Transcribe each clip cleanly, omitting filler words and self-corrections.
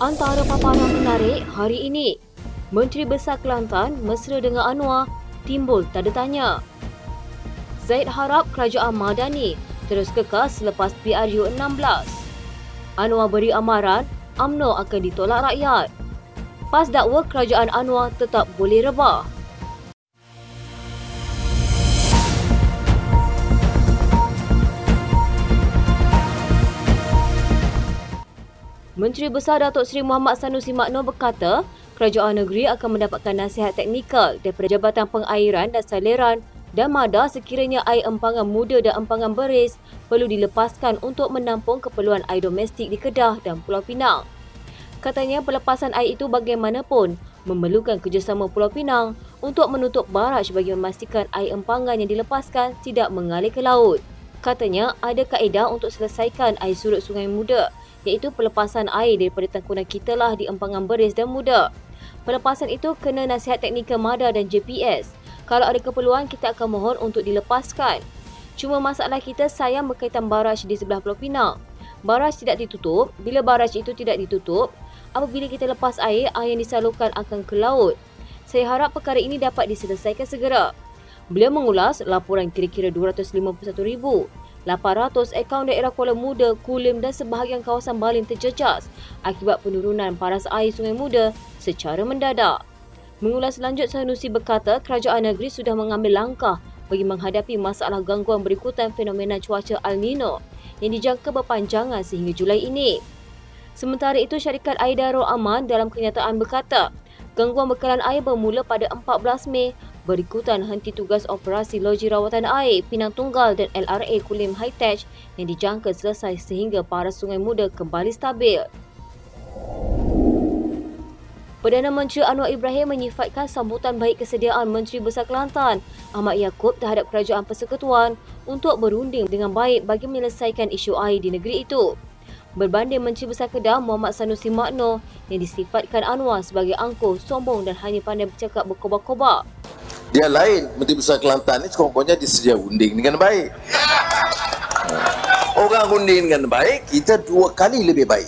Antara paparan menarik hari ini, Menteri Besar Kelantan mesra dengan Anwar, timbul tanda tanya. Zaid harap kerajaan Madani terus kekal selepas PRU 16. Anwar beri amaran UMNO akan ditolak rakyat. PAS dakwa kerajaan Anwar tetap boleh rebah. Menteri Besar Datuk Seri Mohamad Sanusi Makno berkata, kerajaan negeri akan mendapatkan nasihat teknikal daripada Jabatan Pengairan dan Saliran dan MADA sekiranya air empangan muda dan empangan beris perlu dilepaskan untuk menampung keperluan air domestik di Kedah dan Pulau Pinang. Katanya pelepasan air itu bagaimanapun memerlukan kerjasama Pulau Pinang untuk menutup baraj bagi memastikan air empangan yang dilepaskan tidak mengalir ke laut. Katanya ada kaedah untuk selesaikan air surut Sungai Muda, iaitu pelepasan air daripada tangkunan kita lah di empangan beris dan muda. Pelepasan itu kena nasihat teknikal MADA dan JPS. Kalau ada keperluan, kita akan mohon untuk dilepaskan. Cuma masalah kita sayang berkaitan baraj di sebelah Pulau Pinang. Baraj tidak ditutup. Bila baraj itu tidak ditutup, apabila kita lepas air, air yang disalurkan akan ke laut. Saya harap perkara ini dapat diselesaikan segera. Beliau mengulas laporan kira-kira 251,800 akaun daerah Kuala Muda, Kulim dan sebahagian kawasan Balim terjejas akibat penurunan paras air Sungai Muda secara mendadak. Mengulas lanjut, Sanusi berkata kerajaan negeri sudah mengambil langkah bagi menghadapi masalah gangguan berikutan fenomena cuaca El Nino yang dijangka berpanjangan sehingga Julai ini. Sementara itu, syarikat Air Darul Aman dalam kenyataan berkata, gangguan bekalan air bermula pada 14 Mei berikutan henti tugas operasi loji rawatan air Pinang Tunggal dan LRA Kulim High-Tech yang dijangka selesai sehingga paras Sungai Muda kembali stabil. Perdana Menteri Anwar Ibrahim menyifatkan sambutan baik kesediaan Menteri Besar Kelantan Ahmad Yaakob terhadap Kerajaan Persekutuan untuk berunding dengan baik bagi menyelesaikan isu air di negeri itu. Berbanding Menteri Besar Kedah Mohamad Sanusi Makno yang disifatkan Anwar sebagai angkuh, sombong dan hanya pandai bercakap berkobar-kobar. Dia lain, Menteri Besar Kelantan ni sekurang-kurangnya disedia unding dengan baik. Orang unding dengan baik, kita 2 kali lebih baik.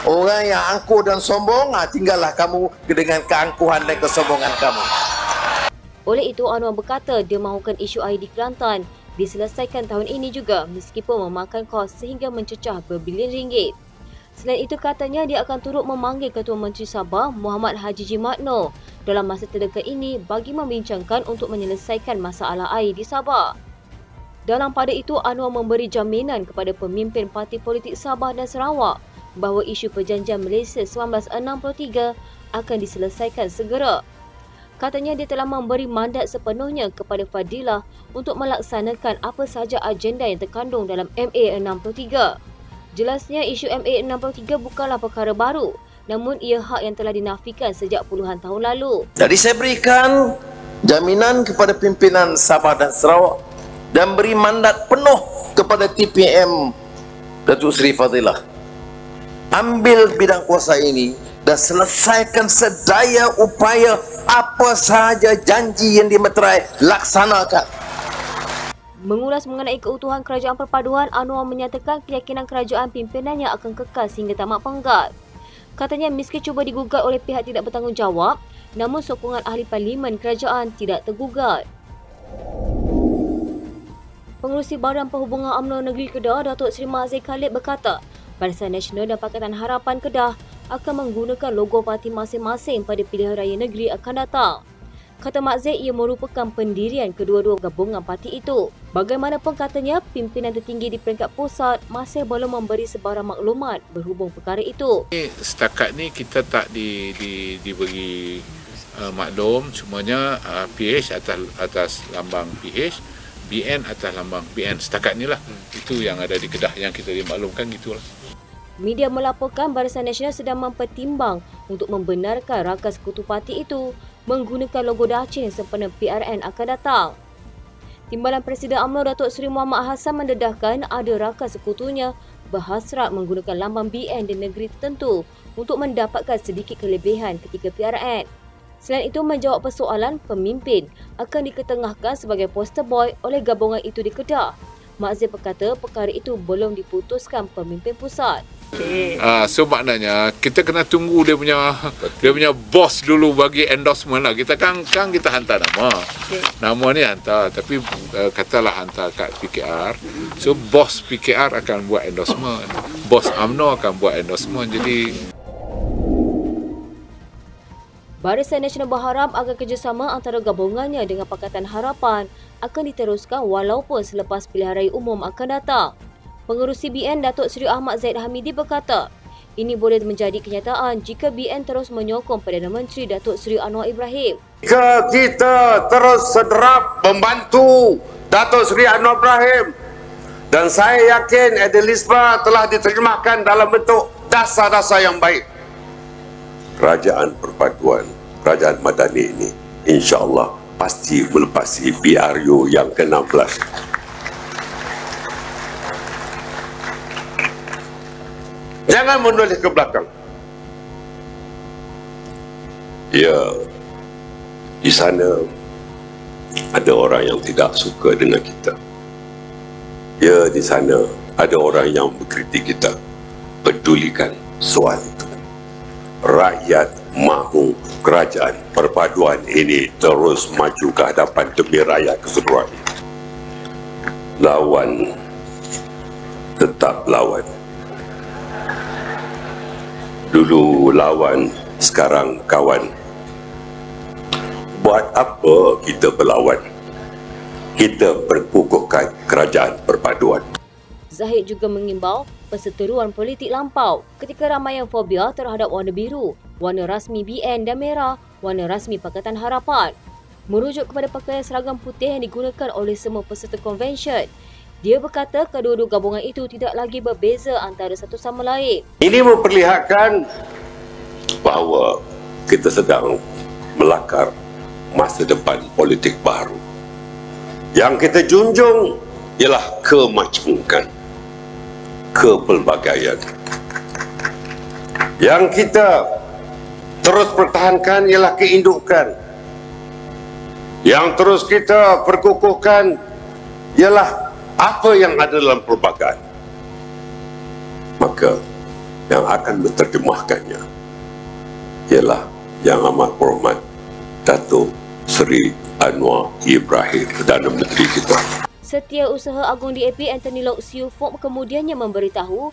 Orang yang angkuh dan sombong, tinggallah kamu dengan keangkuhan dan kesombongan kamu. Oleh itu, Anwar berkata dia mahukan isu air di Kelantan diselesaikan tahun ini juga meskipun memakan kos sehingga mencecah berbilion ringgit. Selain itu, katanya dia akan turut memanggil Ketua Menteri Sabah Muhammad Haji Jimakno dalam masa terdekat ini bagi membincangkan untuk menyelesaikan masalah air di Sabah. Dalam pada itu, Anwar memberi jaminan kepada pemimpin parti politik Sabah dan Sarawak bahawa isu perjanjian Malaysia 1963 akan diselesaikan segera. Katanya dia telah memberi mandat sepenuhnya kepada Fadilah untuk melaksanakan apa sahaja agenda yang terkandung dalam MA 63. Jelasnya isu MA 63 bukanlah perkara baru, namun ia hak yang telah dinafikan sejak puluhan tahun lalu. Jadi saya berikan jaminan kepada pimpinan Sabah dan Sarawak dan beri mandat penuh kepada TPM Datuk Seri Fadilah. Ambil bidang kuasa ini dan selesaikan sedaya upaya, apa sahaja janji yang dimeterai, laksanakan. Mengulas mengenai keutuhan kerajaan perpaduan, Anwar menyatakan keyakinan kerajaan pimpinannya akan kekal sehingga tamat penggal. Katanya meski cuba digugat oleh pihak tidak bertanggungjawab, namun sokongan ahli parlimen kerajaan tidak tergugat. Pengerusi Badan Perhubungan UMNO Negeri Kedah, Datuk Seri Mazir Khalid berkata, Barisan Nasional dan Pakatan Harapan Kedah akan menggunakan logo parti masing-masing pada pilihan raya negeri akan datang. Kata Mazir, ia merupakan pendirian kedua-dua gabungan parti itu. Bagaimanapun, katanya, pimpinan tertinggi di peringkat pusat masih belum memberi sebarang maklumat berhubung perkara itu. Setakat ni kita tak diberi maklum, semuanya PH atas lambang PH, BN atas lambang BN. Setakat ni lah, itu yang ada di Kedah yang kita dimaklumkan gitulah. Media melaporkan Barisan Nasional sedang mempertimbang untuk membenarkan rakan sekutu parti itu menggunakan logo dacing sempena PRN akan datang. Timbalan Presiden UMNO Datuk Seri Muhammad Hassan mendedahkan ada rakan sekutunya berhasrat menggunakan lambang BN di negeri tertentu untuk mendapatkan sedikit kelebihan ketika PRN. Selain itu, menjawab persoalan pemimpin akan diketengahkan sebagai poster boy oleh gabungan itu di Kedah. Mak Zee berkata perkara itu belum diputuskan pemimpin pusat. So maknanya kita kena tunggu dia punya bos dulu bagi endorsement lah. Kita kan kita hantar nama. Nama ni hantar, tapi katalah hantar kat PKR. So bos PKR akan buat endorsement. Bos UMNO akan buat endorsement. Jadi Barisan Nasional berharap agar kerjasama antara gabungannya dengan Pakatan Harapan akan diteruskan walaupun selepas pilihan raya umum akan datang. Pengerusi BN Datuk Seri Ahmad Zahid Hamidi berkata, ini boleh menjadi kenyataan jika BN terus menyokong Perdana Menteri Datuk Seri Anwar Ibrahim. Jika kita terus sederap membantu Datuk Seri Anwar Ibrahim, dan saya yakin Edelisma telah diterjemahkan dalam bentuk dasar-dasar yang baik, Kerajaan Perpaduan, Kerajaan Madani ini insya-Allah pasti melepasi PRU yang ke-16. Jangan menoleh ke belakang. Ya, di sana ada orang yang tidak suka dengan kita. Ya, di sana ada orang yang mengkritik kita. Pedulikan soal itu. Rakyat mahu Kerajaan Perpaduan ini terus maju ke hadapan demi rakyat keseluruhan. Lawan, tetap lawan. Dulu lawan, sekarang kawan. Buat apa kita berlawan? Kita berkukuhkan Kerajaan Perpaduan. Zahid juga mengimbau perseteruan politik lampau ketika ramai yang fobia terhadap warna biru, warna rasmi BN dan merah, warna rasmi Pakatan Harapan. Merujuk kepada pakaian seragam putih yang digunakan oleh semua peserta konvensyen, dia berkata kedua-dua gabungan itu tidak lagi berbeza antara satu sama lain. Ini memperlihatkan bahawa kita sedang melakar masa depan politik baru. Yang kita junjung ialah kemajmukan, kepelbagaian. Yang kita terus pertahankan ialah keindukan. Yang terus kita perkukuhkan ialah apa yang ada dalam perlembagaan. Maka yang akan menterjemahkannya ialah Yang Amat Berhormat Datuk Seri Anwar Ibrahim, Perdana Menteri kita. Setiausaha Agung DAP Anthony Loke Siu Fok kemudiannya memberitahu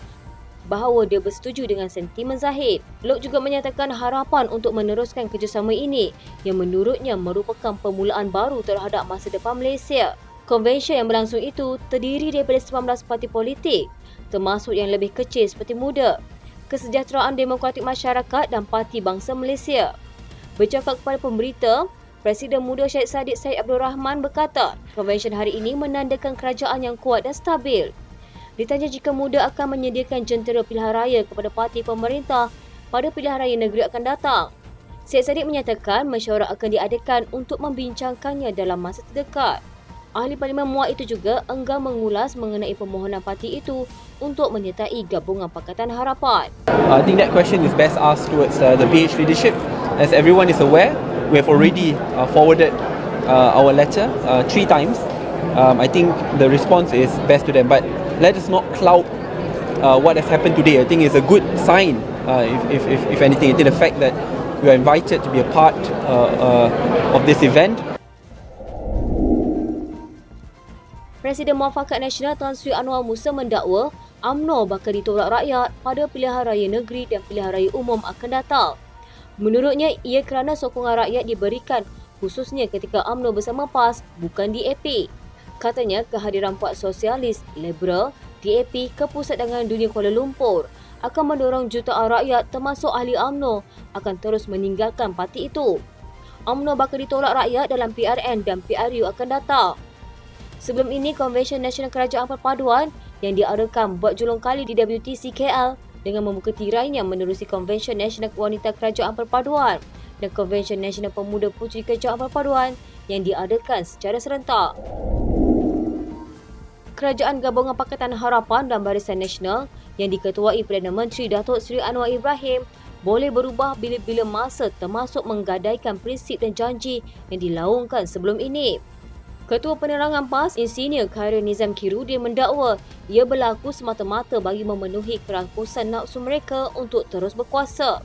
bahawa dia bersetuju dengan sentimen Zahid. Loke juga menyatakan harapan untuk meneruskan kerjasama ini yang menurutnya merupakan permulaan baru terhadap masa depan Malaysia. Konvensyen yang berlangsung itu terdiri daripada 19 parti politik, termasuk yang lebih kecil seperti MUDA, Kesejahteraan Demokratik Masyarakat dan Parti Bangsa Malaysia. Bercakap kepada pemberita, Presiden MUDA Syed Saddiq Said Abdul Rahman berkata, konvensyen hari ini menandakan kerajaan yang kuat dan stabil. Ditanya jika MUDA akan menyediakan jentera pilihan raya kepada parti pemerintah pada pilihan raya negeri akan datang, Syed Saddiq menyatakan mesyuarat akan diadakan untuk membincangkannya dalam masa terdekat. Ahli Parlimen MUAT itu juga enggan mengulas mengenai permohonan parti itu untuk menyertai gabungan Pakatan Harapan. I think that question is best asked towards the PH leadership. As everyone is aware, we have already forwarded our letter 3 times. I think the response is best to them, but let us not cloud what has happened today. I think it's a good sign, if anything. I think the fact that we are invited to be a part of this event. Presiden Muafakat Nasional Tan Sri Anwar Musa mendakwa UMNO bakal ditolak rakyat pada pilihan raya negeri dan pilihan raya umum akan datang. Menurutnya, ia kerana sokongan rakyat diberikan khususnya ketika UMNO bersama PAS bukan DAP. Katanya kehadiran Puak Sosialis, Liberal, DAP ke Pusat Dagangan Dunia Kuala Lumpur akan mendorong jutaan rakyat termasuk ahli UMNO akan terus meninggalkan parti itu. UMNO bakal ditolak rakyat dalam PRN dan PRU akan datang. Sebelum ini, Konvensyen Nasional Kerajaan Perpaduan yang diadakan buat julung kali di WTC KL dengan membuka tirainya menerusi Konvensyen Nasional Wanita Kerajaan Perpaduan dan Konvensyen Nasional Pemuda Puteri Kerajaan Perpaduan yang diadakan secara serentak. Kerajaan Gabungan Pakatan Harapan dan Barisan Nasional yang diketuai Perdana Menteri Datuk Seri Anwar Ibrahim boleh berubah bila-bila masa termasuk menggadaikan prinsip dan janji yang dilaungkan sebelum ini. Ketua Penerangan PAS Insinyur Khairul Nizam Khairuddin mendakwa ia berlaku semata-mata bagi memenuhi kerakusan nafsu mereka untuk terus berkuasa.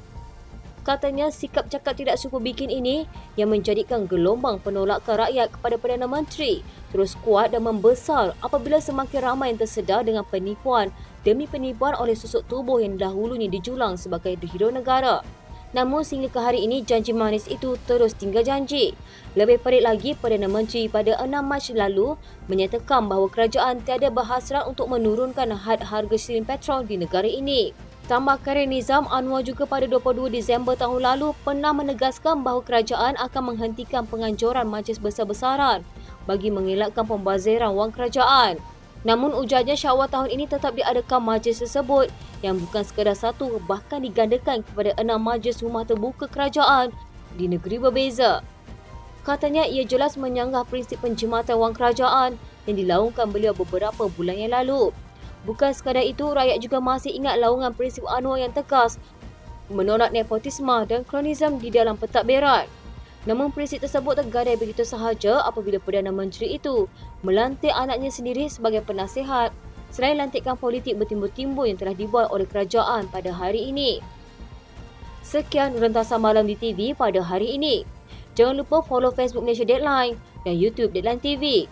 Katanya sikap cakap tidak suka bikin ini yang menjadikan gelombang penolakan rakyat kepada Perdana Menteri terus kuat dan membesar apabila semakin ramai yang tersedar dengan penipuan demi penipuan oleh susuk tubuh yang dahulunya dijulang sebagai hero negara. Namun sehingga ke hari ini janji manis itu terus tinggal janji. Lebih pelik lagi, Perdana Menteri pada 6 Mac lalu menyatakan bahawa kerajaan tiada berhasrat untuk menurunkan had harga silin petrol di negara ini. Tambah Khairul Nizam, Anwar juga pada 22 Disember tahun lalu pernah menegaskan bahawa kerajaan akan menghentikan penganjuran majlis besar-besaran bagi mengelakkan pembaziran wang kerajaan. Namun ujarnya Syawal tahun ini tetap diadakan majlis tersebut yang bukan sekadar satu bahkan digandakan kepada 6 majlis rumah terbuka kerajaan di negeri berbeza. Katanya ia jelas menyanggah prinsip penjimatan wang kerajaan yang dilaungkan beliau beberapa bulan yang lalu. Bukan sekadar itu, rakyat juga masih ingat laungan prinsip Anwar yang tegas menolak nepotisme dan kronisme di dalam pentadbiran. Namun prinsip tersebut tergadai begitu sahaja apabila Perdana Menteri itu melantik anaknya sendiri sebagai penasihat selain lantikan politik bertimbul-timbul yang telah dibuat oleh kerajaan pada hari ini. Sekian rentasan malam di TV pada hari ini. Jangan lupa follow Facebook Malaysia Deadline dan YouTube Deadline TV.